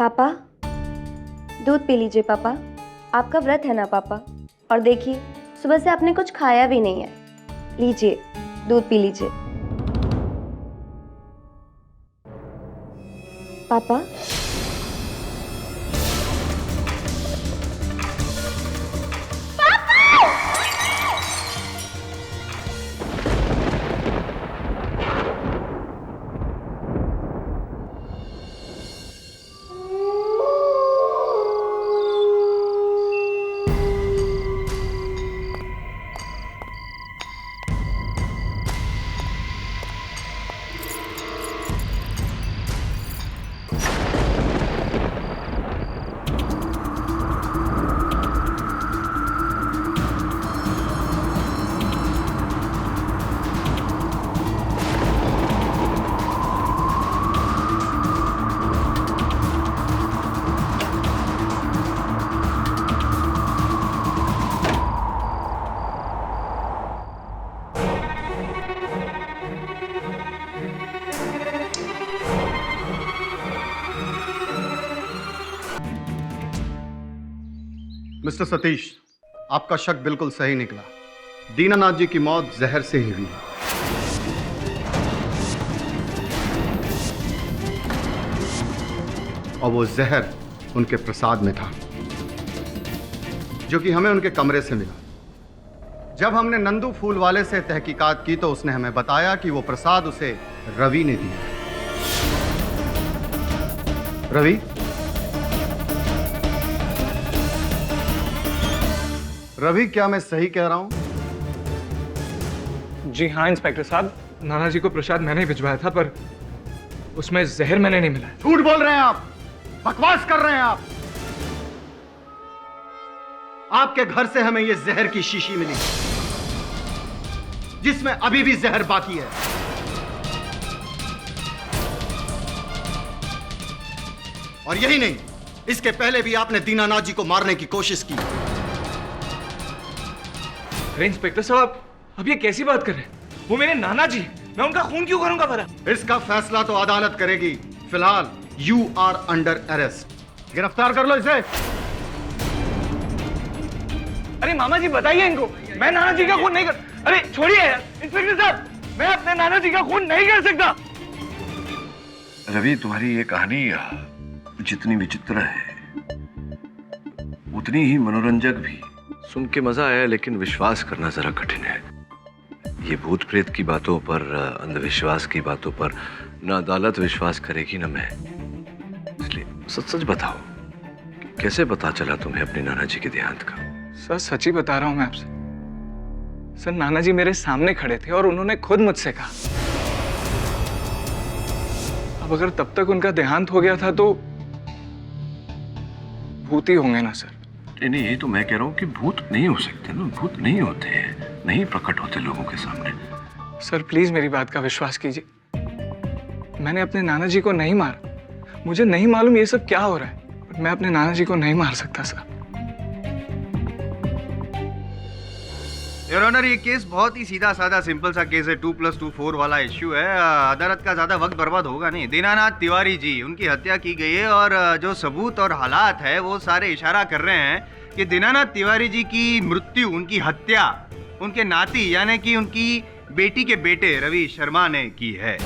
पापा, दूध पी लीजिए पापा। आपका व्रत है ना पापा। और देखिए, सुबह से आपने कुछ खाया भी नहीं है। लीजिए, दूध पी लीजिए। पापा, मिस्टर सतीश, आपका शक बिल्कुल सही निकला। दीनानाथ जी की मौत जहर से ही हुई है। और वो जहर उनके प्रसाद में था, जो कि हमें उनके कमरे से मिला। जब हमने नंदू फूल वाले से तहकीकात की तो उसने हमें बताया कि वो प्रसाद उसे रवि ने दिया। रवि? रवि, क्या मैं सही कह रहा हूं? जी हाँ इंस्पेक्टर साहब, नाना जी को प्रसाद मैंने ही भिजवाया था, पर उसमें जहर मैंने नहीं मिलाया। झूठ बोल रहे हैं आप, बकवास कर रहे हैं आप। आपके घर से हमें यह जहर की शीशी मिली, जिसमें अभी भी जहर बाकी है। और यही नहीं, इसके पहले भी आपने दीनानाथ जी को मारने की कोशिश की। अरे इंस्पेक्टर साहब, अब ये कैसी बात कर रहे हैं? वो मेरे नाना जी, मैं उनका खून क्यों करूंगा भला? इसका फैसला तो अदालत करेगी। फिलहाल यू आर अंडर अरेस्ट। गिरफ्तार कर लो इसे। अरे मामा जी बताइए इनको, मैं नाना जी का खून नहीं कर। अरे छोड़िए इंस्पेक्टर साहब, मैं अपने नाना जी का खून नहीं कर सकता। रवि, तुम्हारी ये कहानी जितनी विचित्र है उतनी ही मनोरंजक भी। सुन के मजा आया, लेकिन विश्वास करना जरा कठिन है। ये भूत प्रेत की बातों पर, अंधविश्वास की बातों पर न अदालत विश्वास करेगी न मैं। इसलिए सच सच बताओ, कैसे पता चला तुम्हें अपने नाना जी के देहांत का? सर सच ही बता रहा हूं मैं आपसे। सर नाना जी मेरे सामने खड़े थे और उन्होंने खुद मुझसे कहा। अब अगर तब तक उनका देहांत हो गया था तो भूत ही होंगे ना सर? नहीं, यही तो मैं कह रहा हूँ कि भूत नहीं हो सकते ना, भूत नहीं होते हैं, नहीं प्रकट होते लोगों के सामने। सर प्लीज मेरी बात का विश्वास कीजिए, मैंने अपने नाना जी को नहीं मारा। मुझे नहीं मालूम ये सब क्या हो रहा है, पर मैं अपने नाना जी को नहीं मार सकता सर। योर ऑनर, ये केस बहुत ही सीधा साधा सिंपल सा केस है। 2+2 4 वाला इश्यू है। अदालत का ज्यादा वक्त बर्बाद होगा नहीं। दीनानाथ तिवारी जी, उनकी हत्या की गई है और जो सबूत और हालात है वो सारे इशारा कर रहे हैं कि दीनानाथ तिवारी जी की मृत्यु, उनकी हत्या उनके नाती यानी कि उनकी बेटी के बेटे रवि शर्मा ने की है।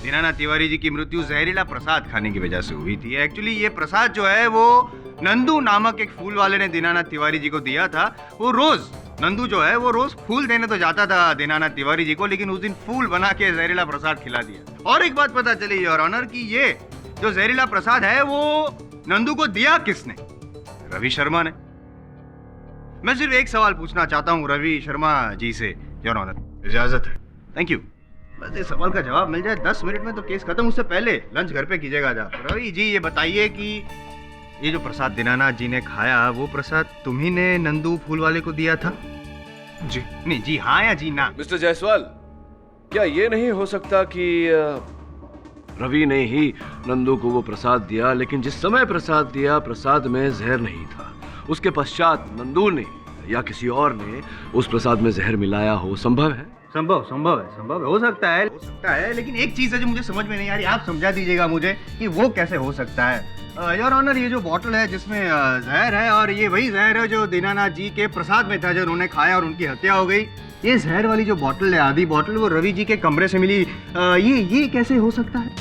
दीनानाथ तिवारी जी की मृत्यु जहरीला प्रसाद खाने की वजह से हुई थी। एक्चुअली ये प्रसाद जो है वो नंदू नामक एक फूल वाले ने दीनानाथ तिवारी जी को दिया था। वो रोज, नंदू जो है वो रोज फूल देने तो जाता था दीनानाथ तिवारी जी को, लेकिन उस दिन फूल बना के जहरीला प्रसाद खिला दिया। और एक बात पता चली योर ऑनर कि ये जो जहरीला प्रसाद है वो नंदू को दिया किसने? रवि शर्मा ने। मैं सिर्फ एक सवाल पूछना चाहता हूँ रवि शर्मा जी से योर ऑनर, इजाजत है? Thank you. बस इस सवाल का जवाब मिल जाए 10 मिनट में तो केस खत्म। उससे पहले लंच घर पे कीजिएगा जा। रवि जी ये बताइए कि ये जो प्रसाद दीनानाथ जी ने खाया, वो प्रसाद तुम्ही ने नंदू फूल वाले को दिया था? जी नहीं, जी हाँ या जी ना? मिस्टर जायसवाल, क्या ये नहीं हो सकता कि रवि ने ही नंदू को वो प्रसाद दिया, लेकिन जिस समय प्रसाद दिया प्रसाद में जहर नहीं था, उसके पश्चात नंदू ने या किसी और ने उस प्रसाद में जहर मिलाया हो? संभव है। संभव है, हो सकता है, लेकिन एक चीज है जो मुझे समझ में नहीं आ रही, आप समझा दीजिएगा मुझे कि वो कैसे हो सकता है। योर ऑनर, ये जो बॉटल है जिसमें जहर है, और ये वही जहर है जो दीनानाथ जी के प्रसाद में था जो उन्होंने खाया और उनकी हत्या हो गई। ये जहर वाली जो बॉटल है, आधी बॉटल, वो रवि जी के कमरे से मिली। ये कैसे हो सकता है?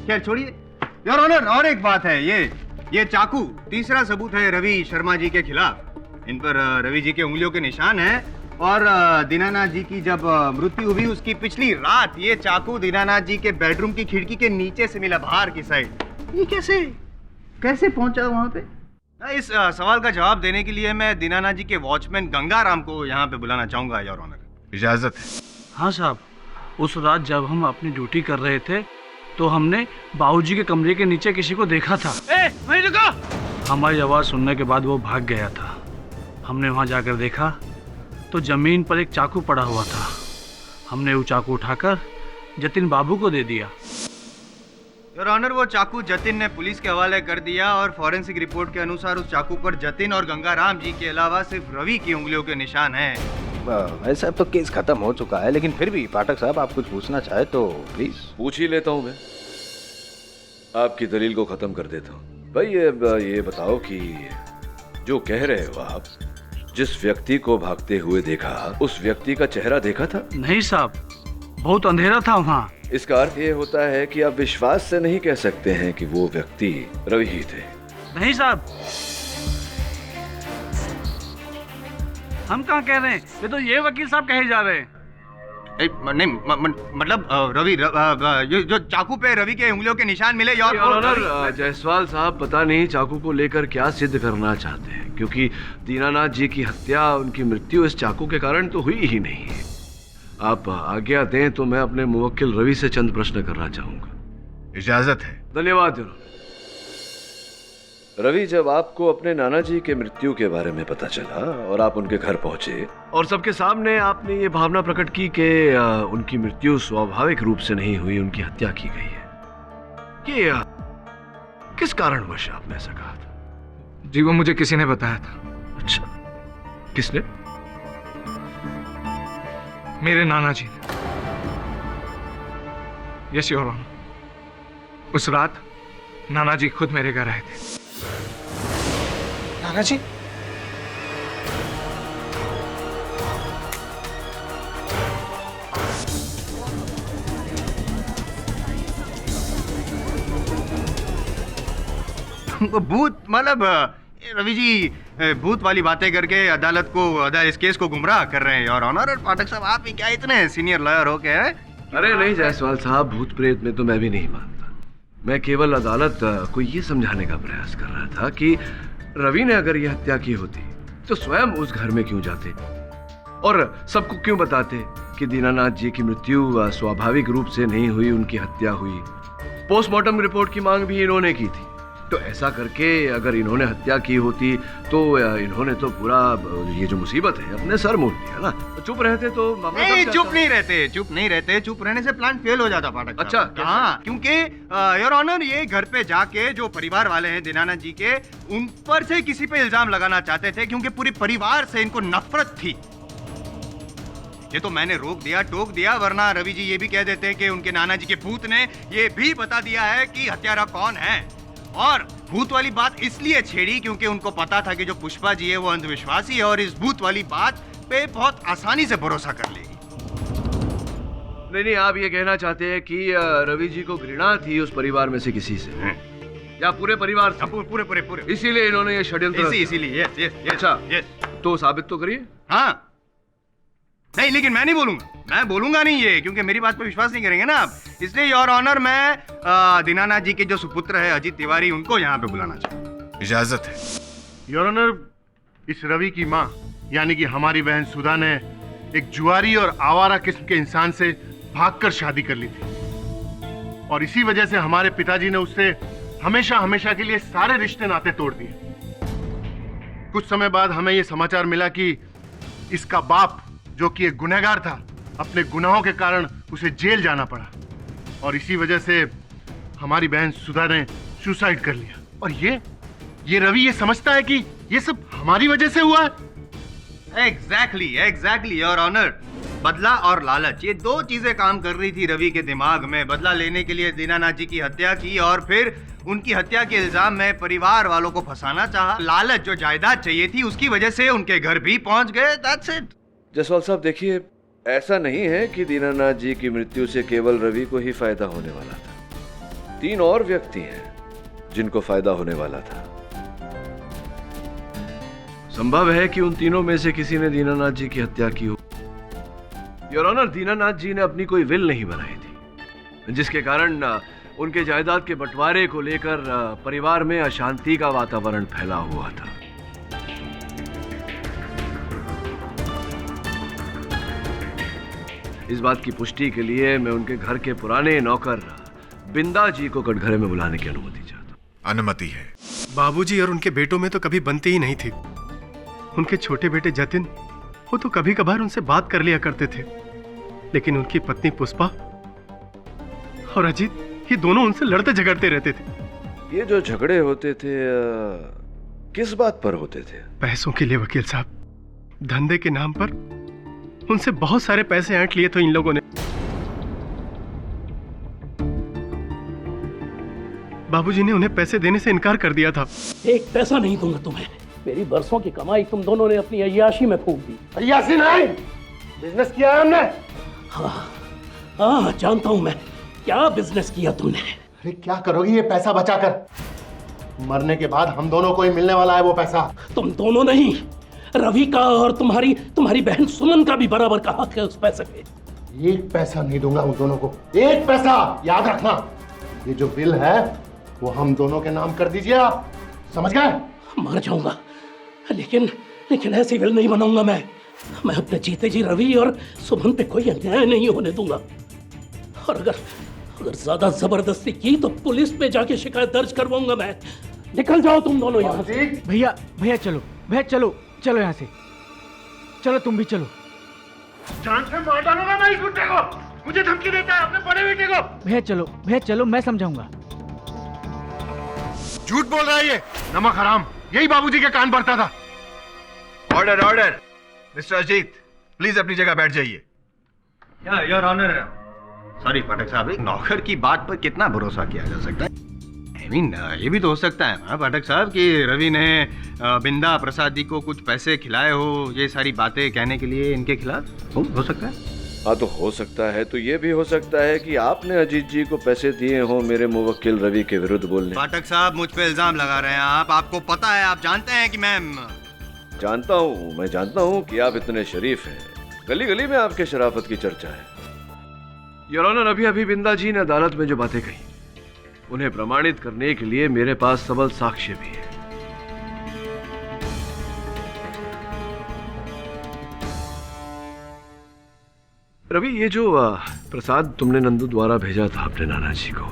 खैर छोड़िए योर ऑनर, और एक बात है, ये चाकू तीसरा सबूत है रवि शर्मा जी के खिलाफ। इन पर रवि जी के उंगलियों के निशान हैं, और दीनानाथ जी की जब मृत्यु हुई उसकी पिछली रात ये चाकू दीनानाथ जी के बेडरूम की खिड़की के नीचे से मिला, बाहर की साइड। ये कैसे पहुंचा वहां पे? इस सवाल का जवाब देने के लिए मैं दीनानाथ जी के वॉचमैन गंगाराम को यहाँ पे बुलाना चाहूंगा योर ऑनर। इजाजत है? हाँ साहब, उस रात जब हम अपनी ड्यूटी कर रहे थे तो हमने बाबूजी के कमरे के नीचे किसी को देखा था। वहीं रुको! हमारी आवाज़ सुनने के बाद वो भाग गया था। हमने वहाँ जाकर देखा तो जमीन पर एक चाकू पड़ा हुआ था। हमने वो चाकू उठाकर जतिन बाबू को दे दिया। योर ऑनर, वो चाकू जतिन ने पुलिस के हवाले कर दिया, और फॉरेंसिक रिपोर्ट के अनुसार उस चाकू पर जतिन और गंगाराम जी के अलावा सिर्फ रवि की उंगलियों के निशान हैं। वैसे अब तो केस खत्म हो चुका है, लेकिन फिर भी पाठक साहब आप कुछ पूछना चाहे तो प्लीज। पूछ ही लेता हूं मैं, आपकी दलील को खत्म कर देता हूं। भाई ये बताओ कि जो कह रहे हो आप, जिस व्यक्ति को भागते हुए देखा, उस व्यक्ति का चेहरा देखा था? नहीं साहब, बहुत अंधेरा था वहाँ। इसका अर्थ ये होता है कि आप विश्वास से नहीं कह सकते हैं कि वो व्यक्ति रवि ही थे। नहीं साहब, हम कहाँ कह रहे हैं, ये तो ये वकील साहब कहे जा रहे हैं। नहीं मतलब रवि ये जो चाकू पे रवि के उंगलियों के निशान मिले। योर ऑनर, जायसवाल साहब पता नहीं चाकू को लेकर क्या सिद्ध करना चाहते हैं, क्योंकि दीनानाथ जी की हत्या, उनकी मृत्यु इस चाकू के कारण तो हुई ही नहीं है। आप आज्ञा दें तो मैं अपने मुवक्किल रवि से चंद प्रश्न करना चाहूंगा। इजाजत है? धन्यवाद योर ऑनर। रवि, जब आपको अपने नाना जी के मृत्यु के बारे में पता चला और आप उनके घर पहुंचे और सबके सामने आपने ये भावना प्रकट की कि उनकी मृत्यु स्वाभाविक रूप से नहीं हुई, उनकी हत्या की गई है, ये किस कारणवश आपने ऐसा कहा था? जी वो मुझे किसी ने बताया था। अच्छा, किसने? मेरे नाना जी ने। यस योर ऑनर, उस रात नाना जी खुद मेरे घर आए थे। नाना जी? भूत मतलब रवि जी भूत वाली बातें करके अदालत को, इस केस को गुमराह कर रहे हैं योर ऑनर। और पाठक साहब, आप भी क्या इतने सीनियर लॉयर हो गए हैं? अरे नहीं जायसवाल साहब, भूत प्रेत में तो मैं भी नहीं मानता। मैं केवल अदालत को ये समझाने का प्रयास कर रहा था कि रवि ने अगर यह हत्या की होती तो स्वयं उस घर में क्यों जाते और सबको क्यों बताते कि दीनानाथ जी की मृत्यु स्वाभाविक रूप से नहीं हुई, उनकी हत्या हुई। पोस्टमार्टम रिपोर्ट की मांग भी इन्होंने की थी। तो ऐसा करके अगर इन्होंने हत्या की होती तो इन्होंने तो पूरा ये जो मुसीबत है अपने सर मोल लिया ना। तो चुप रहते तो मामला नहीं, चुप नहीं रहते। चुप रहने से प्लान फेल हो जाता पाठक साहब। अच्छा, हाँ, क्योंकि योर ऑनर, ये घर पे जाके जो परिवार वाले हैं दीनानाथ जी के, उन पर से किसी पे इल्जाम लगाना चाहते थे, क्योंकि पूरे परिवार से इनको नफरत थी। ये तो मैंने रोक दिया, टोक दिया, वरना रवि जी ये भी कह देते कि उनके नाना जी के भूत ने ये भी बता दिया है कि हत्यारा कौन है। और भूत वाली बात इसलिए छेड़ी क्योंकि उनको पता था कि जो पुष्पा जी है वो अंधविश्वासी है और इस भूत वाली बात पे बहुत आसानी से भरोसा कर लेगी। नहीं, आप ये कहना चाहते हैं कि रवि जी को घृणा थी उस परिवार में से किसी से, या पूरे परिवार से? पूरे। इसीलिए इन्होंने ये षड्यंत्र। इसीलिए यस। अच्छा, तो साबित तो करिए। हाँ, नहीं, लेकिन मैं नहीं बोलूंगा, मैं बोलूंगा नहीं ये, क्योंकि मेरी बात पे विश्वास नहीं करेंगे ना आप। इसलिए योर ऑनर, मैं दीनानाथ जी के जो सुपुत्र है अजीत तिवारी, उनको यहाँ पे बुलाना चाहूँ। इजाजत है? योर ऑनर, इस रवि की माँ यानी कि हमारी बहन सुधा ने एक जुआरी और आवारा किस्म के इंसान से भागकर शादी कर ली थी, और इसी वजह से हमारे पिताजी ने उससे हमेशा हमेशा के लिए सारे रिश्ते नाते तोड़ दिए। कुछ समय बाद हमें यह समाचार मिला कि इसका बाप, जो कि एक गुनहगार था, अपने गुनाहों के कारण उसे जेल जाना पड़ा, और इसी वजह से हमारी बहन सुधा ने सुसाइड कर लिया। और ये रवि ये समझता है कि ये सब हमारी वजह से हुआ है। Exactly your honour. बदला और लालच, ये दो चीजें काम कर रही थी रवि के दिमाग में। बदला लेने के लिए दीनानाथ जी की हत्या की और फिर उनकी हत्या के इल्जाम में परिवार वालों को फंसाना चाहा। लालच, जो जायदाद चाहिए थी उसकी वजह से उनके घर भी पहुंच गए। That's it. जसवाल साहब देखिए, ऐसा नहीं है कि दीनानाथ जी की मृत्यु से केवल रवि को ही फायदा होने वाला था। 3 और व्यक्ति हैं जिनको फायदा होने वाला था। संभव है कि उन तीनों में से किसी ने दीनानाथ जी की हत्या की हो। योर ऑनर, दीनानाथ जी ने अपनी कोई विल नहीं बनाई थी, जिसके कारण उनके जायदाद के बंटवारे को लेकर परिवार में अशांति का वातावरण फैला हुआ था। इस बात की पुष्टि के लिए मैं उनके घर के पुराने नौकर बिंदा जी को कटघरे में बुलाने की अनुमति चाहता हूँ। अनुमति है। बाबूजी और उनके बेटों में तो कभी बनती ही नहीं थी। उनके छोटे बेटे जतिन, वो तो कभी कभार उनसे बात कर लिया करते थे, लेकिन उनकी पत्नी पुष्पा और अजीत, ये दोनों उनसे लड़ते झगड़ते रहते थे। ये जो झगड़े होते थे किस बात पर होते थे? पैसों के लिए वकील साहब। धंधे के नाम पर उनसे बहुत सारे पैसे ऐंठ लिए थे इन लोगों ने। बाबूजी ने उन्हें पैसे देने से इनकार कर दिया था। एक पैसा नहीं दूंगा तुम्हें। मेरी बरसों की कमाई तुम दोनों ने अपनी अय्याशी में फूंक दी। अय्याशी नहीं, बिजनेस किया है हमने। हाँ, जानता हूं मैं क्या बिजनेस किया तुमने। अरे क्या करोगी ये पैसा बचाकर? मरने के बाद हम दोनों को ही मिलने वाला है वो पैसा। तुम दोनों नहीं, रवि का और तुम्हारी बहन सुमन का भी बराबर का हक है उस पैसे पे। एक पैसा नहीं दूंगा उन दोनों को, एक पैसा। याद रखना, ये जो बिल है वो हम दोनों के नाम कर दीजिए आप, समझ गए? मर जाऊंगा लेकिन ऐसी विल नहीं बनाऊंगा मैं अपने जीते जी रवि और सुमन पे कोई अन्याय नहीं होने दूंगा। और अगर ज्यादा जबरदस्ती की तो पुलिस पे जाके शिकायत दर्ज करवाऊंगा मैं। निकल जाओ तुम दोनों यहाँ से। भैया चलो यहाँ से। चलो तुम भी चलो। जान से मार डालूंगा मैं इस बुड्ढे को। मुझे धमकी देता है अपने बड़े बेटे को। भैया चलो, मैं समझाऊंगा। झूठ बोल रहा है ये नमक हराम। यही बाबूजी के कान भरता था। ऑर्डर मिस्टर अजीत, प्लीज अपनी जगह बैठ जाइए। योर ऑनर, सॉरी पाठक साहब, एक नौकर की बात पर कितना भरोसा किया जा सकता है? ये भी तो हो सकता है ना पाठक साहब कि रवि ने बिंदा प्रसाद जी को कुछ पैसे खिलाए हो, ये सारी बातें कहने के लिए इनके खिलाफ हो सकता है। हाँ, तो हो सकता है। तो ये भी हो सकता है कि आपने अजीत जी को पैसे दिए हो मेरे मुवक्किल रवि के विरुद्ध बोलने। पाठक साहब, मुझ पे इल्जाम लगा रहे हैं आप। आपको पता है, आप जानते हैं कि मैं जानता हूँ कि आप इतने शरीफ हैं। गली गली में आपके शराफत की चर्चा है। योर ऑनर, अभी बिंदा जी ने अदालत में जो बातें कही उन्हें प्रमाणित करने के लिए मेरे पास सबल साक्ष्य भी है। रवि, ये जो प्रसाद तुमने नंदू द्वारा भेजा था अपने नाना जी को,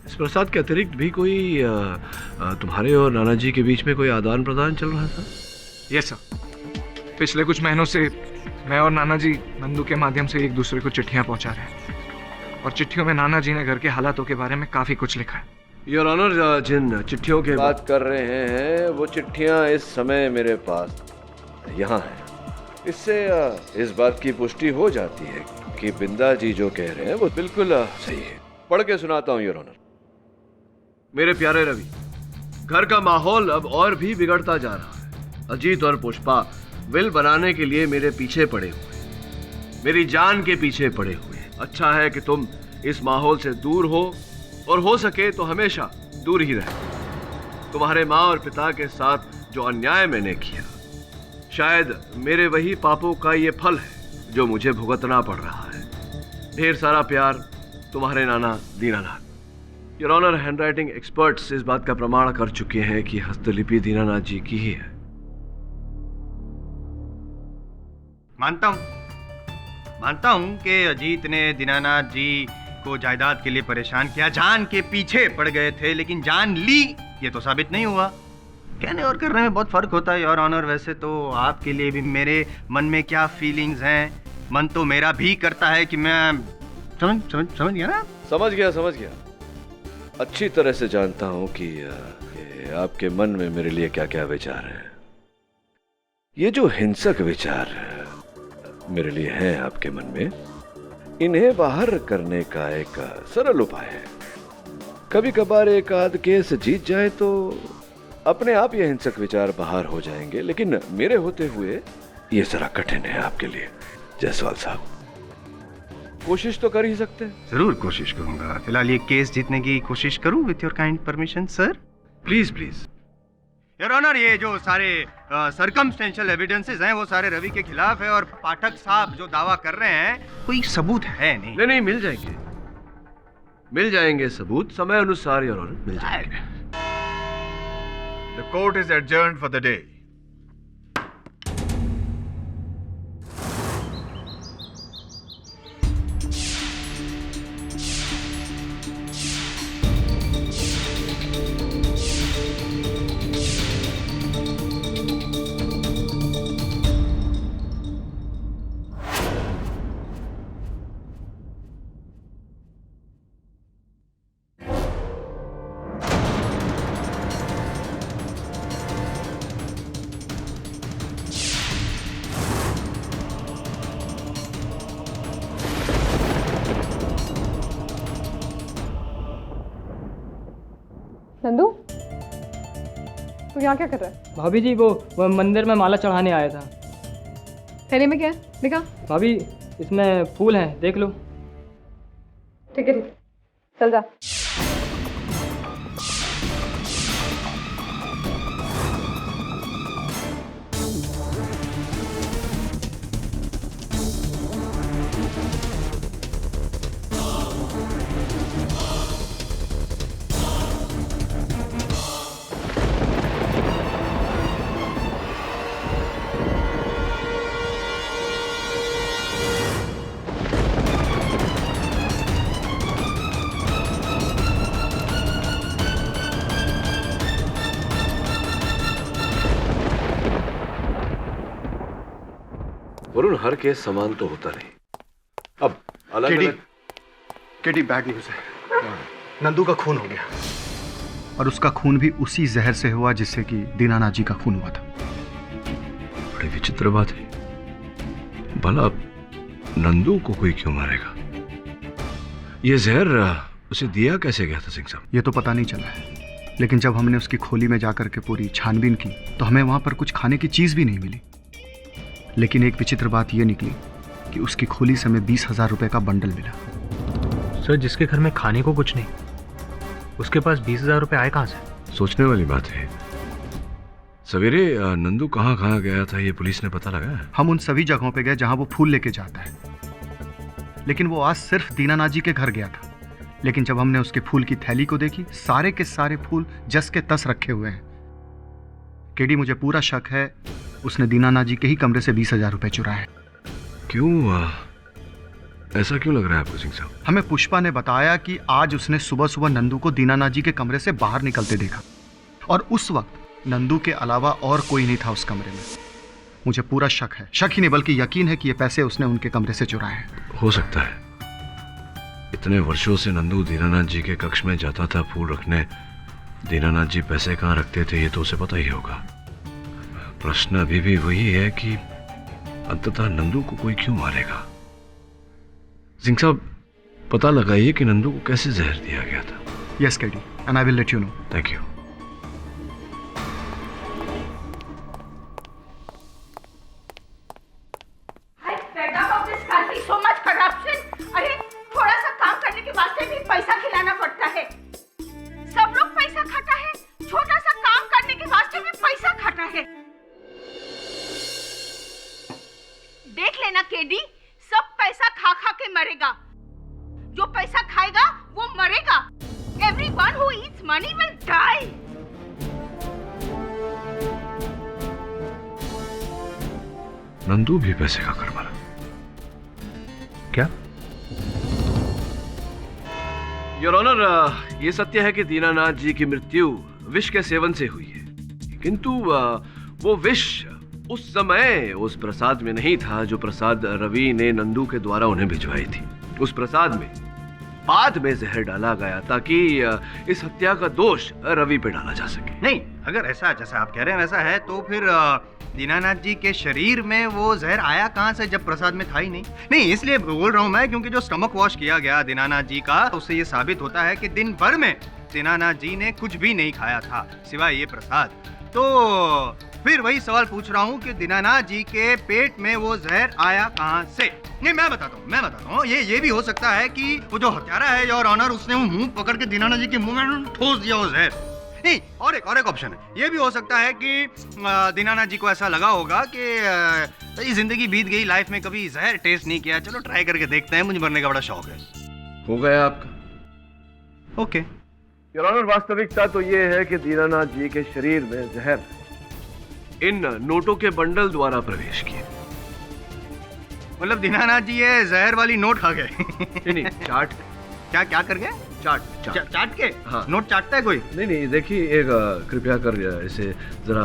इस प्रसाद के अतिरिक्त भी कोई तुम्हारे और नाना जी के बीच में कोई आदान प्रदान चल रहा था? यस सर, पिछले कुछ महीनों से मैं और नाना जी नंदू के माध्यम से एक दूसरे को चिट्ठियां पहुंचा रहे हैं, और चिट्ठियों में नाना जी ने घर के हालातों के बारे में काफी कुछ लिखा है। योर ऑनर, जिन चिट्ठियों की बात कर रहे हैं वो चिट्ठियां इस समय मेरे पास यहाँ हैं। इससे इस बात की पुष्टि हो जाती है कि बिंदा जी जो कह रहे हैं वो बिल्कुल सही है। पढ़ के सुनाता हूँ योर ऑनर। मेरे प्यारे रवि, घर का माहौल अब और भी बिगड़ता जा रहा है। अजीत और पुष्पा विल बनाने के लिए मेरे पीछे पड़े हुए, मेरी जान के पीछे पड़े हुए। अच्छा है कि तुम इस माहौल से दूर हो, और हो सके तो हमेशा दूर ही रहे। तुम्हारे माँ और पिता के साथ जो अन्याय मैंने किया, शायद मेरे वही पापों का ये फल है जो मुझे भुगतना पड़ रहा है। ढेर सारा प्यार, तुम्हारे नाना Dinanath. Your honour, handwriting experts इस बात का प्रमाण कर चुके हैं कि हस्तलिपि दीनानाथ जी की ही है। मानता हूं कि अजीत ने दीनानाथ जी को जायदाद के लिए परेशान किया, जान के पीछे पड़ गए थे, लेकिन जान ली ये तो साबित नहीं हुआ। कहने और करने में बहुत फर्क होता है योर ऑनर। वैसे तो आपके लिए भी मेरे मन में क्या फीलिंग्स हैं, मन तो मेरा भी करता है कि मैं समझ गया ना? समझ गया। अच्छी तरह से जानता हूं कि आपके मन में मेरे लिए क्या क्या विचार हैं। ये जो हिंसक विचार मेरे लिए हैं आपके मन में, इन्हें बाहर करने का एक सरल उपाय है। कभी कभार एक आध केस जीत जाए तो अपने आप ये हिंसक विचार बाहर हो जाएंगे, लेकिन मेरे होते हुए ये जरा कठिन है आपके लिए। जायसवाल साहब, कोशिश तो कर ही सकते हैं। जरूर कोशिश करूंगा। फिलहाल ये केस जीतने की कोशिश करूं with your kind permission sir. Please please. Your honour, ये जो सारे सरकमस्टेंशियल एविडेंसेस हैं वो सारे रवि के खिलाफ है और पाठक साहब जो दावा कर रहे हैं कोई सबूत है नहीं। नहीं, मिल जाएंगे सबूत समय अनुसार, योर ऑनर, मिल जाएंगे। The court is adjourned for the day. Nandu, तू यहाँ क्या कर रहा है? भाभी जी वो मंदिर में माला चढ़ाने आया था। थैले में क्या है? दिखा। भाभी इसमें फूल हैं, देख लो। ठीक है, चल जा। वरुण, हर केस समान तो होता नहीं। अब अलग अलग। केडी, बैड न्यूज है। नंदू का खून हो गया और उसका खून भी उसी जहर से हुआ जिससे कि दीनानाथ जी का खून हुआ था। बड़ी विचित्र बात है। भला नंदू को कोई क्यों मारेगा? ये जहर उसे दिया कैसे गया था सिंह साहब? ये तो पता नहीं चला है, लेकिन जब हमने उसकी खोली में जाकर के पूरी छानबीन की तो हमें वहां पर कुछ खाने की चीज भी नहीं मिली। लेकिन एक विचित्र बात यह निकली कि उसकी खोली से हमें 20,000 रुपए का बंडल मिला। सर, जिसके घर में खाने को कुछ नहीं, उसके पास 20,000 रुपए आए कहां से? सोचने वाली बात है। सवेरे नंदू कहाँ कहाँ गया था ये पुलिस ने पता लगाया? हम उन सभी जगहों पे गए जहां वो फूल लेके जाता है, लेकिन वो आज सिर्फ दीनानाथ जी के घर गया था। लेकिन जब हमने उसके फूल की थैली को देखी, सारे के सारे फूल जस के तस रखे हुए हैं। केडी, मुझे पूरा शक है उसने दीनानाथ जी के ही कमरे से 20,000 रुपए चुराए। क्यों? ऐसा क्यों लग रहा है आपको सिंह साहब? हमें पुष्पा ने बताया कि आज उसने सुबह सुबह नंदू को दीनानाथ जी के कमरे से बाहर निकलते देखा और उस वक्त नंदू के अलावा और कोई नहीं था उस कमरे में। मुझे पूरा शक है, शक ही नहीं बल्कि यकीन है कि ये पैसे उसने उनके कमरे से चुराए हैं। हो सकता है। इतने वर्षों से नंदू दीनानाथ जी के कक्ष में जाता था फूल रखने। दीनानाथ जी पैसे कहाँ रखते थे ये तो उसे पता ही होगा। प्रश्न अभी भी वही है कि अंततः नंदू को कोई क्यों मारेगा? सिंह साहब, पता लगाइए कि नंदू को कैसे जहर दिया गया था। Yes KD, and I will let you know. Thank you. अरे थोड़ा सा काम करने के वास्ते भी पैसा खिलाना पड़ता है। सब लोग पैसा खाता है, छोटा सा काम करने के वास्ते भी पैसा खाता है। देख लेना केडी, सब पैसा खा खा के मरेगा। जो पैसा खाएगा वो मरेगा। Everyone who eats money will die. Nandu भी पैसे खाकर मरा क्या? योर ऑनर, ये सत्य है कि दीनानाथ जी की मृत्यु विष के सेवन से हुई है, किंतु वो विष उस समय उस प्रसाद में नहीं था जो प्रसाद रवि ने नंदू के द्वारा उन्हें भिजवाई थी। उस प्रसाद में बाद में जहर डाला गया ताकि इस हत्या का दोष रवि पे डाला जा सके। नहीं, अगर ऐसा जैसा आप कह रहे हैं वैसा है तो फिर दीनानाथ जी के शरीर में वो जहर आया कहाँ से जब प्रसाद में था ही नहीं? नहीं, इसलिए बोल रहा हूँ मैं क्योंकि जो स्टमक वॉश किया गया दीनानाथ जी का, उससे ये साबित होता है कि दिन भर में दीनानाथ जी ने कुछ भी नहीं खाया था सिवाय ये प्रसाद। तो फिर वही सवाल पूछ रहा हूँ कि दीनानाथ जी के पेट में वो जहर आया कहाँ से? नहीं, मैं बताता हूँ। ये भी हो सकता है कि वो जो हत्यारा है योर ऑनर, उसने वो मुंह पकड़ के दीनानाथ जी के मुंह में ठोस दिया वो जहर। नहीं, और एक ऑप्शन है, ये भी हो सकता है कि दीनानाथ जी को ऐसा लगा होगा कि जिंदगी बीत गई, लाइफ में कभी जहर टेस्ट नहीं किया, चलो ट्राई करके देखते हैं, मुझे मरने का बड़ा शौक है। हो गया आपका? ओके। योर ऑनर, वास्तविकता तो ये है कि दीनानाथ जी के शरीर में जहर इन नोटों के बंडल द्वारा प्रवेश किए। मतलब दीनानाथ जी ये जहर वाली नोट खा गए? नहीं, चाट। क्या कर गए? चाट के? हाँ। नोट चाटता है कोई? नहीं, देखिए, एक कृपया कर इसे जरा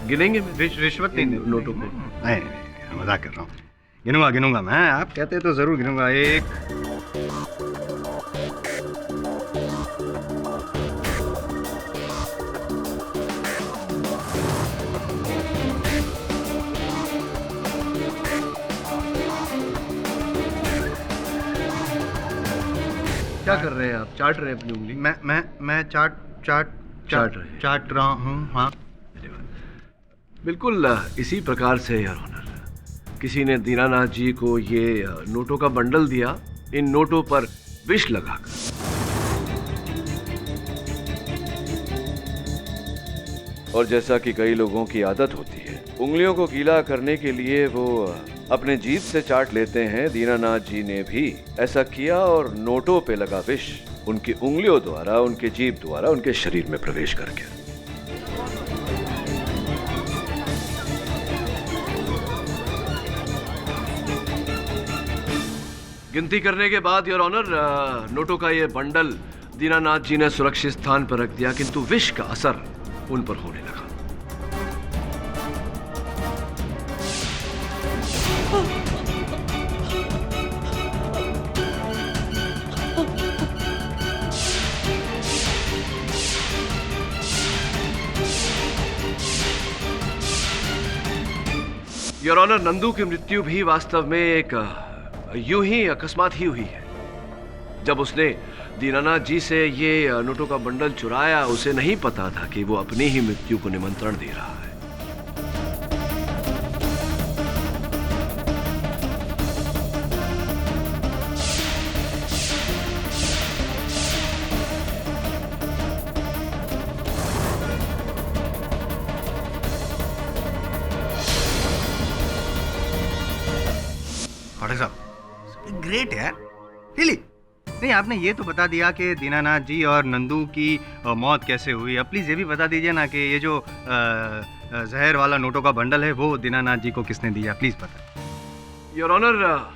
गिनेंगे। रिश्वत नहीं नोटों पे? नहीं, मजाक कर रहा हूँ। गिनूंगा मैं, आप कहते तो जरूर गिनूंगा। 1 क्या कर रहे हैं आप? चाट रहे हैं अपनी उंगली? मैं चाट रहा हूँ। हाँ, बिल्कुल इसी प्रकार से योर ऑनर, किसी ने दीनानाथ जी को ये नोटों का बंडल दिया, इन नोटों पर विष लगाकर। और जैसा कि कई लोगों की आदत होती है, उंगलियों को गीला करने के लिए वो अपने जीभ से चाट लेते हैं, दीनानाथ जी ने भी ऐसा किया और नोटों पे लगा विष उनकी उंगलियों द्वारा, उनके जीभ द्वारा, उनके शरीर में प्रवेश करके। गिनती करने के बाद योर ऑनर, नोटों का ये बंडल दीनानाथ जी ने सुरक्षित स्थान पर रख दिया, किंतु विष का असर उन पर होने लगा। योर ऑनर, नंदू की मृत्यु भी वास्तव में एक यूं ही अकस्मात ही हुई है। जब उसने दीनानाथ जी से ये नोटों का बंडल चुराया, उसे नहीं पता था कि वो अपनी ही मृत्यु को निमंत्रण दे रहा है। ग्रेट यार, रियली। नहीं, आपने ये तो बता दिया कि दीनानाथ जी और नंदू की मौत कैसे हुई। अब प्लीज ये भी बता दीजिए ना कि ये जो जहर वाला नोटों का बंडल है वो दीनानाथ जी को किसने दिया, प्लीज बता। योर ऑनर,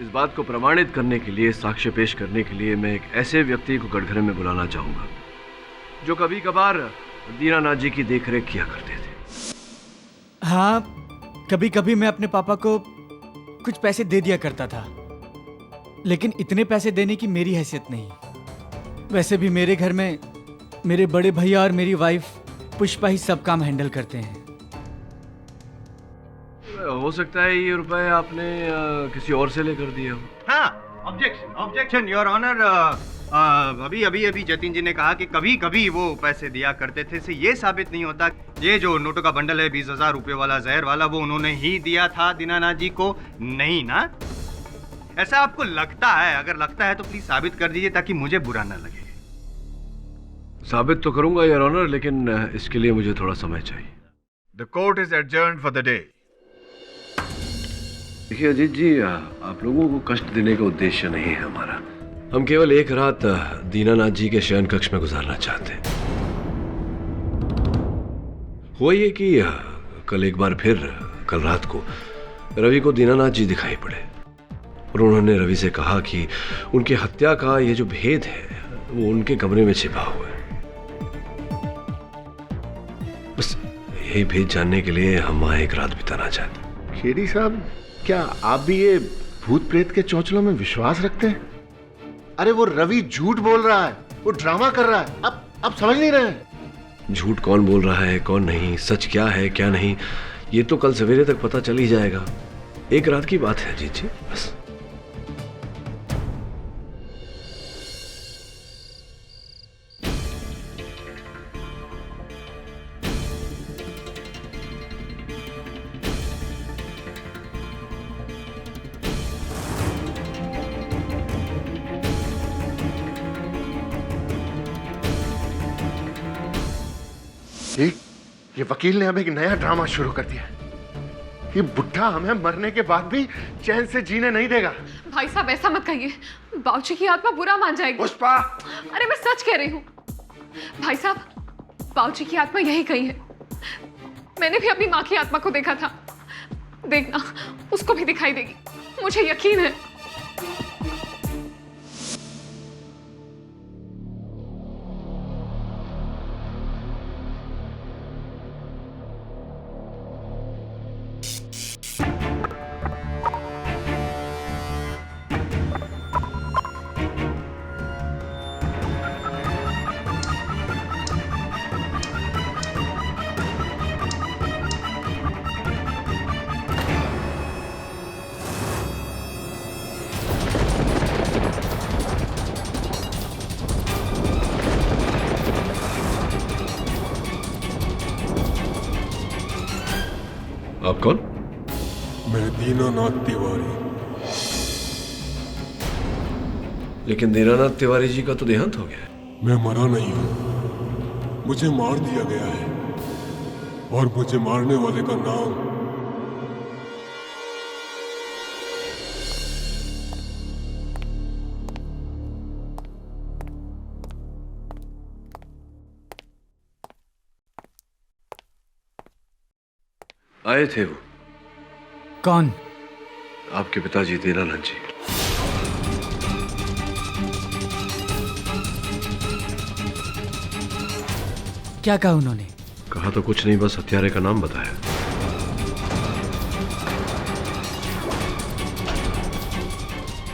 इस बात को प्रमाणित करने के लिए, साक्ष्य पेश करने के लिए मैं एक ऐसे व्यक्ति को कटघरे में बुलाना चाहूंगा जो कभी कभार दीनानाथ जी की देखरेख किया करते थे। हाँ, कभी कभी मैं अपने पापा को कुछ पैसे दे दिया करता था, लेकिन इतने पैसे देने की मेरी हैसियत नहीं। वैसे भी मेरे घर में मेरे बड़े भैया और मेरी वाइफ पुष्पा ही सब काम हैंडल करते हैं। हो सकता है ये रुपए आपने किसी और से लेकर दिए हो। हाँ, ऑब्जेक्शन योर ऑनर। अभी जतिन जी ने कहा कि कभी कभी वो पैसे दिया करते थे, से ये साबित नहीं होता ये जो नोटों का बंडल है 20,000 रुपए वाला जहर वाला, वो उन्होंने ही दिया था दीनानाथ जी को, नहीं ना? ऐसा आपको लगता है? अगर लगता है तो प्लीज साबित कर दीजिए ताकि मुझे बुरा ना लगे। साबित तो करूंगा योर ऑनर, लेकिन इसके लिए मुझे थोड़ा समय चाहिए। The court is adjourned for the day. देखिए अजीत जी, आप लोगों को कष्ट देने का उद्देश्य नहीं है हमारा। हम केवल एक रात दीनानाथ जी के शयन कक्ष में गुजारना चाहते हैं। हुआ ये कि कल एक बार फिर, कल रात को रवि को दीनानाथ जी दिखाई पड़े और उन्होंने रवि से कहा कि उनकी हत्या का ये जो भेद है वो उनके कमरे में छिपा हुआ है। बस यही भेद जानने के लिए हम वहां एक रात बिताना चाहते हैं। खेड़ी साहब, क्या आप भी ये भूत प्रेत के चौंचलों में विश्वास रखते हैं? अरे वो रवि झूठ बोल रहा है, वो ड्रामा कर रहा है। अब समझ नहीं रहे हैं? झूठ कौन बोल रहा है कौन नहीं, सच क्या है क्या नहीं, ये तो कल सवेरे तक पता चल ही जाएगा। एक रात की बात है अजीत जी, बस। ये वकील ने अब एक नया ड्रामा शुरू कर दिया। ये बुढ़ा हमें मरने के बाद भी चैन से जीने नहीं देगा। भाई साहब ऐसा मत कहिए, बाबूजी की आत्मा बुरा मान जाएगी। पुष्पा, अरे मैं सच कह रही हूँ भाई साहब, बाबूजी की आत्मा यही कही है। मैंने भी अपनी माँ की आत्मा को देखा था, देखना उसको भी दिखाई देगी, मुझे यकीन है। आप कौन? मैं दीनानाथ तिवारी। लेकिन दीनानाथ तिवारी जी का तो देहांत हो गया है। मैं मरा नहीं हूं, मुझे मार दिया गया है, और मुझे मारने वाले का नाम आए थे वो। कौन? आपके पिताजी दीनानाथ जी। क्या कहा उन्होंने? कहा तो कुछ नहीं, बस हत्यारे का नाम बताया।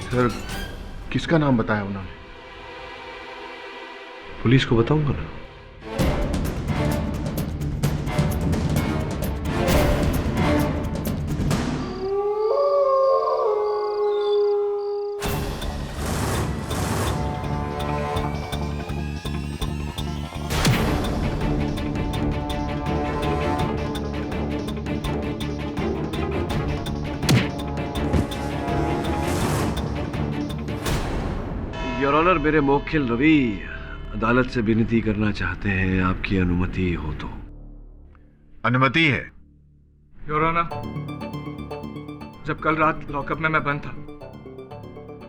सर, किसका नाम बताया उन्होंने? पुलिस को बताऊंगा ना। योर ऑनर, मेरे मुवक्किल रवि अदालत से विनती करना चाहते हैं, आपकी अनुमति हो तो। अनुमति है। योर ऑनर, जब कल रात लॉकअप में मैं बंद था,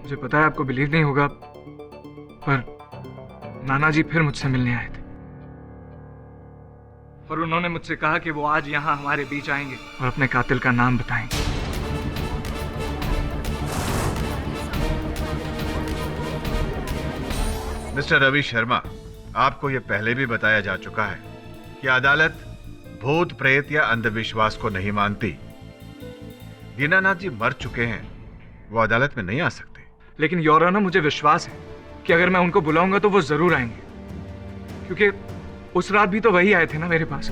मुझे पता है आपको बिलीव नहीं होगा, पर नाना जी फिर मुझसे मिलने आए थे और उन्होंने मुझसे कहा कि वो आज यहाँ हमारे बीच आएंगे और अपने कातिल का नाम बताएंगे। मिस्टर रवि शर्मा, आपको यह पहले भी बताया जा चुका है कि अदालत भूत प्रेत या अंधविश्वास को नहीं मानती। दीनानाथ जी मर चुके हैं, वो अदालत में नहीं आ सकते। लेकिन योर ऑनर, मुझे विश्वास है कि अगर मैं उनको बुलाऊंगा तो वो जरूर आएंगे, क्योंकि उस रात भी तो वही आए थे ना मेरे पास,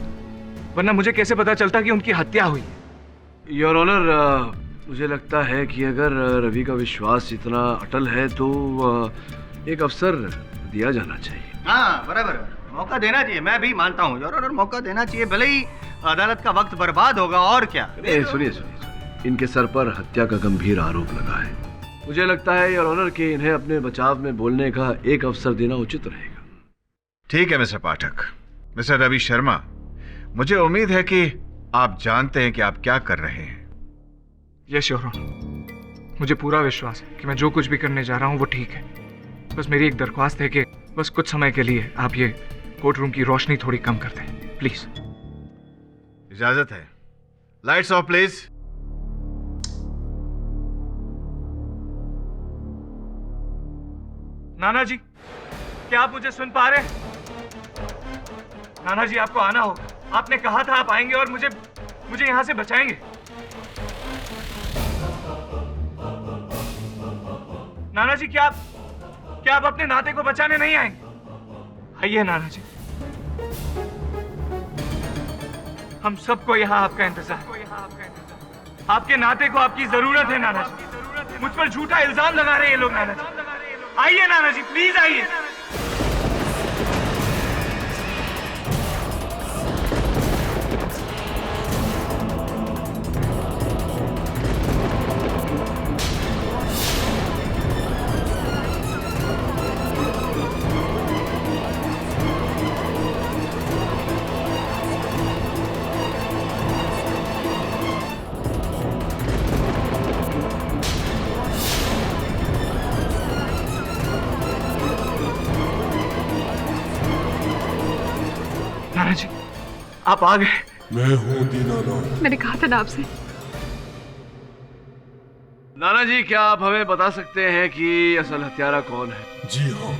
वरना मुझे कैसे पता चलता कि उनकी हत्या हुई है। योर ऑनर, मुझे लगता है कि अगर रवि का विश्वास इतना अटल है तो एक अवसर दिया जाना चाहिए। हाँ, बराबर, मौका देना चाहिए। मैं भी मानता हूँ योर ऑनर, मौका देना चाहिए, भले ही अदालत का वक्त बर्बाद होगा, और क्या। सुनिए, इनके सर पर हत्या का गंभीर आरोप लगा है। मुझे लगता है योर ऑनर कि इन्हें अपने बचाव में बोलने का एक अवसर देना उचित रहेगा। ठीक है मिस्टर पाठक। मिस्टर रवि शर्मा, मुझे उम्मीद है कि आप जानते हैं कि आप क्या कर रहे हैं। यस योर ऑनर, मुझे पूरा विश्वास है कि मैं जो कुछ भी करने जा रहा हूँ वो ठीक है। बस मेरी एक दरख्वास्त है कि बस कुछ समय के लिए आप ये कोर्ट रूम की रोशनी थोड़ी कम कर दें, प्लीज। इजाजत है। Lights off please. नाना जी, क्या आप मुझे सुन पा रहे हैं? नाना जी, आपको आना होगा। आपने कहा था आप आएंगे और मुझे यहां से बचाएंगे। नाना जी, क्या आप अपने नाते को बचाने नहीं आएंगे? आइए नाना जी। हम सबको यहाँ आपका इंतजार, आपके नाते को आपकी जरूरत है नाना जी। मुझ पर झूठा इल्जाम लगा रहे हैं ये लोग नाना जी। आइए नाना जी, प्लीज आइए। नाना जी, आप आ गए। मैं हूँ दीनानाथ। मैंने कहा था ना आपसे। नाना जी, क्या आप हमें बता सकते हैं कि असल हत्यारा कौन है? जी हाँ,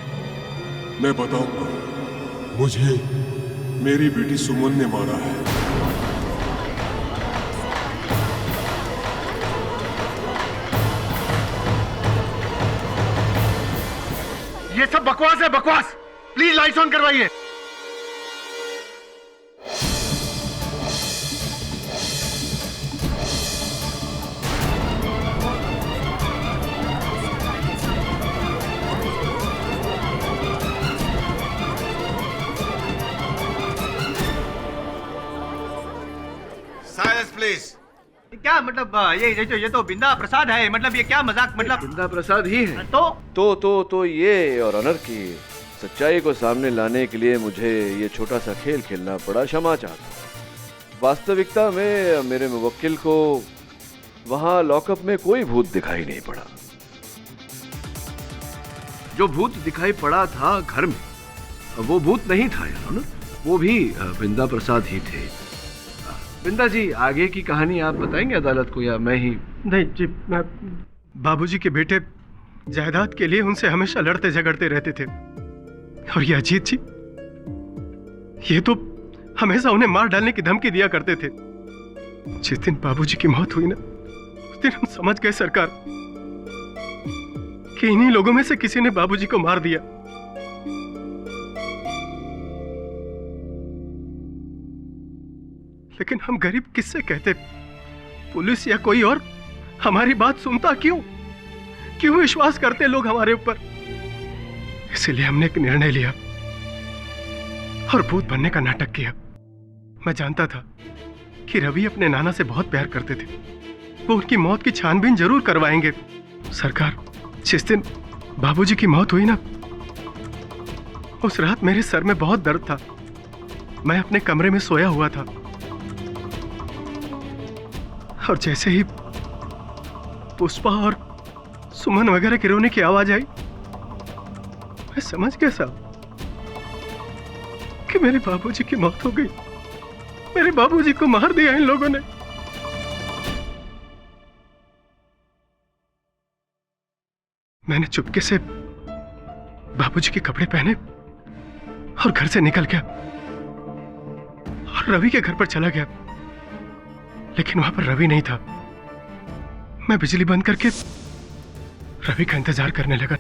मैं बताऊंगा। मुझे मेरी बेटी सुमन ने मारा है। ये सब बकवास है, बकवास। प्लीज लाइट्स ऑन करवाइए। Silence please. क्या मतलब ये तो बिंदा प्रसाद है, मतलब ये क्या मजाक, मतलब बिंदा प्रसाद ही है। तो ये और ऑनर की सच्चाई को सामने लाने के लिए मुझे ये छोटा सा खेल खेलना पड़ा। क्षमा चाहता हूं। वास्तविकता में मेरे मुवक्किल को वहां लॉकअप में कोई भूत दिखाई नहीं पड़ा। जो भूत दिखाई पड़ा था घर में, वो भूत नहीं था यार, वो भी बिंदा प्रसाद ही थे। बिंदा जी, आगे की कहानी आप बताएंगे अदालत को या मैं ही? नहीं जी, मैं बाबूजी के बेटे जायदाद के लिए उनसे हमेशा लड़ते झगड़ते रहते थे। और ये अजीत जी, ये तो हमेशा उन्हें मार डालने की धमकी दिया करते थे। जिस दिन बाबूजी की मौत हुई ना, उस दिन हम समझ गए सरकार कि इन्हीं लोगों में से किसी ने बाबूजी को मार दिया। लेकिन हम गरीब किससे कहते? पुलिस या कोई और हमारी बात सुनता क्यों? क्यों विश्वास करते लोग हमारे ऊपर? इसलिए हमने एक निर्णय लिया और भूत बनने का नाटक किया। मैं जानता था कि रवि अपने नाना से बहुत प्यार करते थे। वो उनकी मौत की छानबीन जरूर करवाएंगे। सरकार, जिस दिन बाबूजी की मौत हुई ना, उस रात मेरे सर में बहुत दर्द था। मैं अपने कमरे में सोया हुआ था और जैसे ही पुष्पा और सुमन वगैरह के रोने की आवाज आई, मैं समझ गया साहब कि मेरे बाबूजी की मौत हो गई। मेरे बाबूजी को मार दिया इन लोगों ने। मैंने चुपके से बाबूजी के कपड़े पहने और घर से निकल गया और रवि के घर पर चला गया। लेकिन वहां पर रवि नहीं था। मैं बिजली बंद करके रवि का इंतजार करने लगा।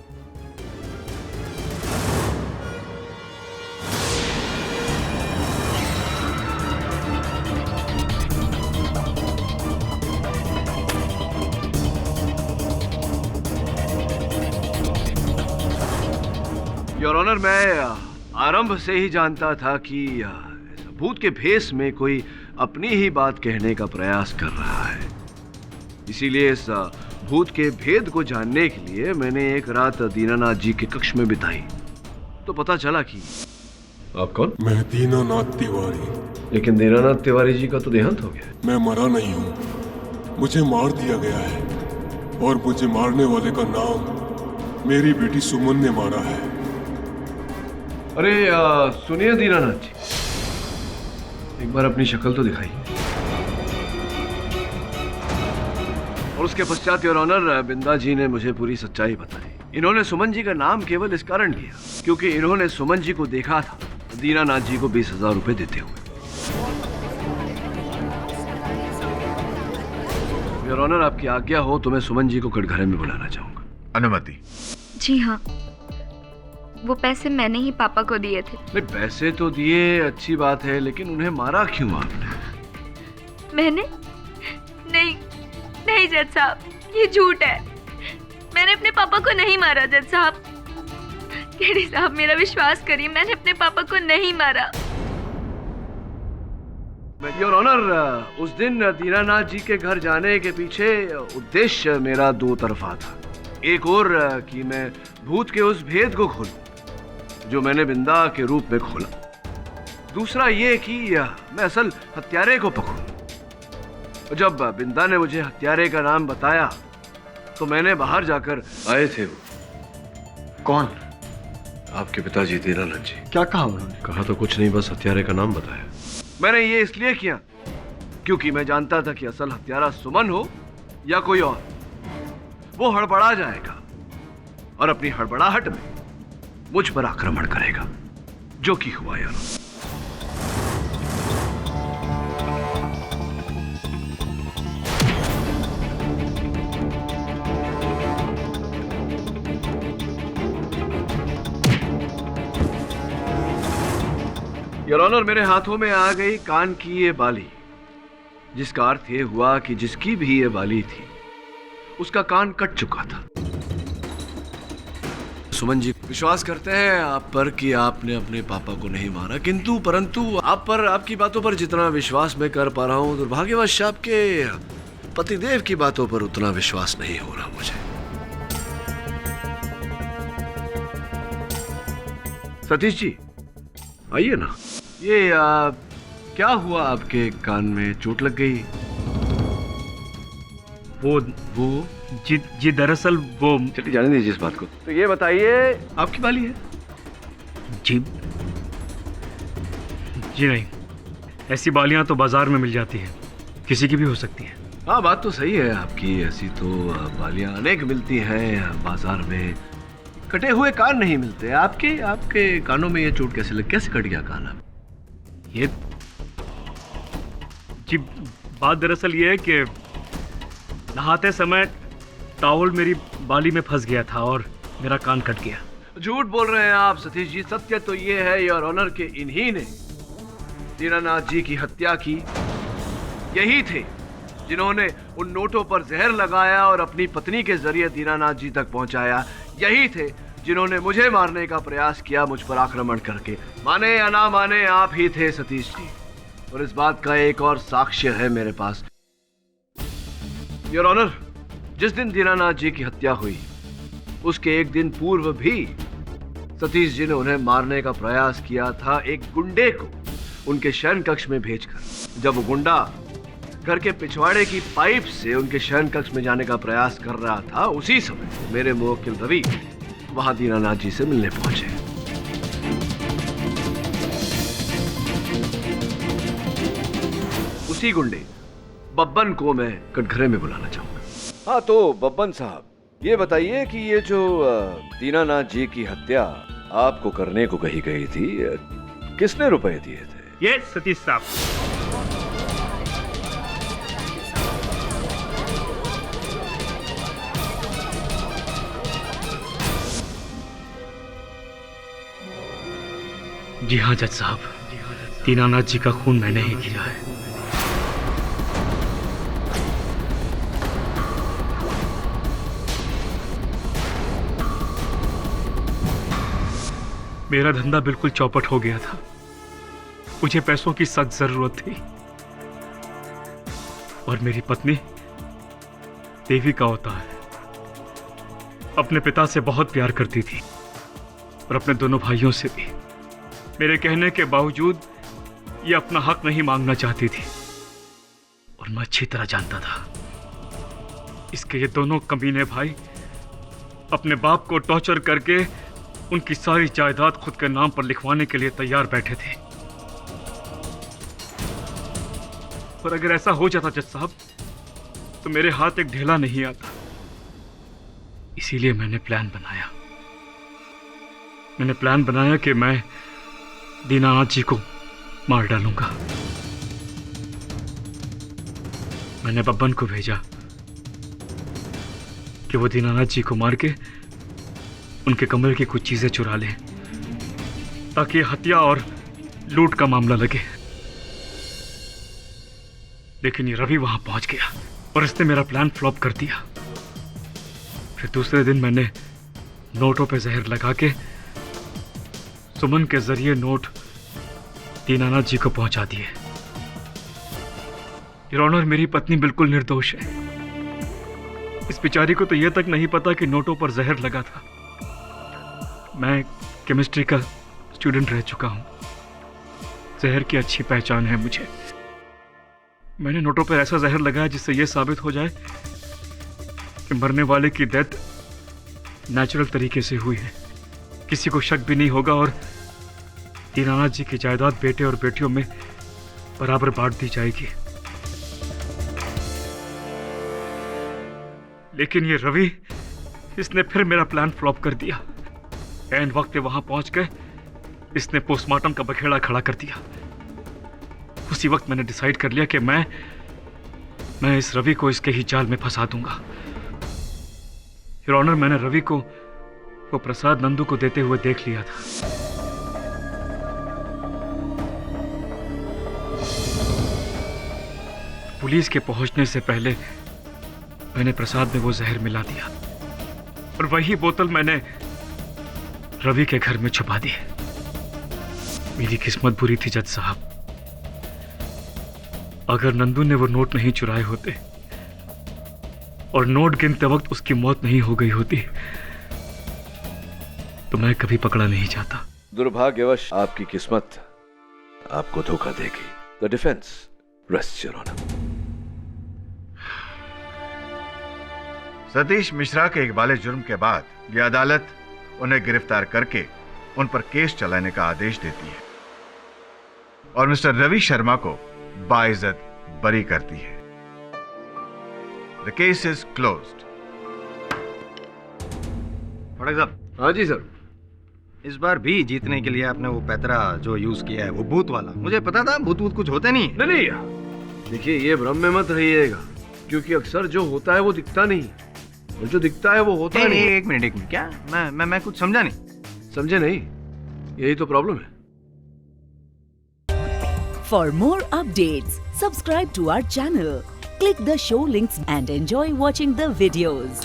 योर ऑनर, मैं आरंभ से ही जानता था कि भूत के भेष में कोई अपनी ही बात कहने का प्रयास कर रहा है। इसीलिए इस भूत के भेद को जानने के लिए मैंने एक रात दीनानाथ जी के कक्ष में बिताई। तो पता चला कि आप कौन? मैं दीनानाथ तिवारी। लेकिन दीनानाथ तिवारी जी का तो देहांत हो गया। मैं मरा नहीं हूँ, मुझे मार दिया गया है और मुझे मारने वाले का नाम मेरी बेटी सुमन ने मारा है। अरे सुनिए दीनानाथ जी, एक बार अपनी शक्ल तो दिखाइए। और उसके पश्चात योर ऑनर, बिंदा जी ने मुझे पूरी सच्चाई बताई। इन्होंने सुमन जी का नाम केवल इस कारण लिया क्योंकि इन्होंने सुमन जी को देखा था दीनानाथ जी को 20,000 रुपए देते हुए। योर ऑनर, आपकी आज्ञा हो तो मैं सुमन जी को कटघरे में बुलाना चाहूंगा। अनुमति? जी हाँ, वो पैसे मैंने ही पापा को दिए थे। नहीं, पैसे तो दिए, अच्छी बात है, लेकिन उन्हें मारा क्यों आपने? मैंने? नहीं नहीं जज साहब, ये झूठ है। मैंने अपने पापा को नहीं मारा जज साहब। केडी साहब मेरा विश्वास करिए, मैंने अपने पापा को नहीं मारा। योर ऑनर, उस दिन दीनानाथ जी के घर जाने के पीछे उद्देश्य मेरा दो तरफा था। एक और कि मैं भूत के उस भेद को खोलूं जो मैंने बिंदा के रूप में खोला। दूसरा ये कि मैं असल हत्यारे को पकड़ूं। जब बिंदा ने मुझे हत्यारे का नाम बताया तो मैंने बाहर जाकर आए थे। वो कौन? आपके पिताजी दीनानाथ जी। क्या कहा उन्होंने? कहा तो कुछ नहीं, बस हत्यारे का नाम बताया। मैंने ये इसलिए किया क्योंकि मैं जानता था कि असल हत्यारा सुमन हो या कोई और, वो हड़बड़ा जाएगा और अपनी हड़बड़ाहट में मुझ पर आक्रमण करेगा, जो कि हुआ यार। योर ऑनर, मेरे हाथों में आ गई कान की ये बाली, जिसका अर्थ ये हुआ कि जिसकी भी ये बाली थी उसका कान कट चुका था। सुमन जी विश्वास करते हैं आप पर कि आपने अपने पापा को नहीं मारा, किंतु परंतु आप पर, आपकी बातों पर जितना विश्वास मैं कर पा रहा हूं, दुर्भाग्यवश आपके पतिदेव की बातों पर उतना विश्वास नहीं हो रहा मुझे। सतीश जी आइए ना। ये क्या हुआ? आपके कान में चोट लग गई? वो जी दरअसल वो, चलिए जाने दीजिए इस बात को। तो ये बताइए, आपकी बाली है? जी नहीं, ऐसी बालियां तो बाजार में मिल जाती हैं, किसी की भी हो सकती हैं। हाँ बात तो सही है आपकी, ऐसी तो बालियां अनेक मिलती हैं बाजार में, कटे हुए कान नहीं मिलते। आपके कानों में ये चोट कैसे कट गया कान? आप ये जी बात दरअसल ये है कि नहाते समय टॉवल मेरी बाली में फंस गया था और मेरा कान कट गया। झूठ बोल रहे हैं आप सतीश जी। सत्य तो ये है योर ऑनर के इन्हीं ने दीनानाथ जी की हत्या की। यही थे जिन्होंने उन नोटों पर जहर लगाया और अपनी पत्नी के जरिए दीनानाथ जी तक पहुंचाया। यही थे जिन्होंने मुझे मारने का प्रयास किया, मुझ पर आक्रमण करके। माने या ना माने, आप ही थे सतीश जी। और इस बात का एक और साक्ष्य है मेरे पास। योर ऑनर, जिस दिन दीनानाथ जी की हत्या हुई उसके एक दिन पूर्व भी सतीश जी ने उन्हें मारने का प्रयास किया था, एक गुंडे को उनके शयन कक्ष में भेजकर। जब वो गुंडा घर के पिछवाड़े की पाइप से उनके शयन कक्ष में जाने का प्रयास कर रहा था, उसी समय मेरे मुवक्किल रवि वहां दीनानाथ जी से मिलने पहुंचे। उसी गुंडे बब्बन को मैं कटघरे में बुलाना चाहूंगा। हाँ तो बब्बन साहब, ये बताइए कि ये जो दीनानाथ जी की हत्या आपको करने को कही गई थी, किसने रुपए दिए थे? ये सतीश साहब। जी हाँ जज साहब, दीनानाथ जी का खून मैंने ही किया है। मेरा धंधा बिल्कुल चौपट हो गया था, मुझे पैसों की सख्त जरूरत थी और मेरी पत्नी देवी का होता है, अपने पिता से बहुत प्यार करती थी और अपने दोनों भाइयों से भी। मेरे कहने के बावजूद ये अपना हक नहीं मांगना चाहती थी और मैं अच्छी तरह जानता था। इसके ये दोनों कमीने भाई अपने बाप को टॉर्चर करके उनकी सारी जायदाद खुद के नाम पर लिखवाने के लिए तैयार बैठे थे। पर अगर ऐसा हो जाता जज साहब तो मेरे हाथ एक ढेला नहीं आता। इसीलिए मैंने प्लान बनाया कि मैं दीनानाथ जी को मार डालूंगा। मैंने बब्बन को भेजा कि वो दीनानाथ जी को मार के उनके कमरे की कुछ चीजें चुरा ले, ताकि हत्या और लूट का मामला लगे। लेकिन ये रवि वहां पहुंच गया और इसने मेरा प्लान फ्लॉप कर दिया। फिर दूसरे दिन मैंने नोटों पे जहर लगा के सुमन के जरिए नोट दीनानाथ जी को पहुंचा दिए। योर ऑनर, मेरी पत्नी बिल्कुल निर्दोष है। इस बेचारी को तो यह तक नहीं पता कि नोटों पर जहर लगा था। मैं केमिस्ट्री का स्टूडेंट रह चुका हूं, जहर की अच्छी पहचान है मुझे। मैंने नोटों पर ऐसा जहर लगाया जिससे यह साबित हो जाए कि मरने वाले की डेथ नेचुरल तरीके से हुई है, किसी को शक भी नहीं होगा और दीनानाथ जी की जायदाद बेटे और बेटियों में बराबर बांट दी जाएगी। लेकिन ये रवि, इसने फिर मेरा प्लान फ्लॉप कर दिया। एन वक्त पे वहां पहुंच गए इसने पोस्टमार्टम का बखेड़ा खड़ा कर दिया। उसी वक्त मैंने डिसाइड कर लिया कि मैं इस रवि को इसके ही जाल में फंसा दूंगा। योर ऑनर, मैंने रवि को वो प्रसाद नंदू को देते हुए देख लिया था। पुलिस के पहुंचने से पहले मैंने प्रसाद में वो जहर मिला दिया और वही बोतल मैंने रवि के घर में छुपा दी। मेरी किस्मत बुरी थी जज साहब। अगर नंदू ने वो नोट नहीं चुराए होते और नोट गिनते वक्त उसकी मौत नहीं हो गई होती तो मैं कभी पकड़ा नहीं जाता। दुर्भाग्यवश आपकी किस्मत आपको धोखा देगी। The defence rests your honour. Satish Mishra के इकबाले जुर्म के बाद यह अदालत उन्हें गिरफ्तार करके उन पर केस चलाने का आदेश देती है और मिस्टर रवि शर्मा को बाइज्जत बरी करती है। The case is closed. फड़क साहब। हाँ जी सर। इस बार भी जीतने के लिए आपने वो पैतरा जो यूज किया है वो भूत वाला, मुझे पता था भूत कुछ होते नहीं। नहीं, देखिए ये भ्रम में मत रहिएगा, क्योंकि अक्सर जो होता है वो दिखता नहीं और जो दिखता है वो होता नहीं। एक मिनट क्या मैं कुछ समझा नहीं। समझे नहीं, यही तो प्रॉब्लम है। For more updates, subscribe to our channel, click the show links and enjoy watching the videos.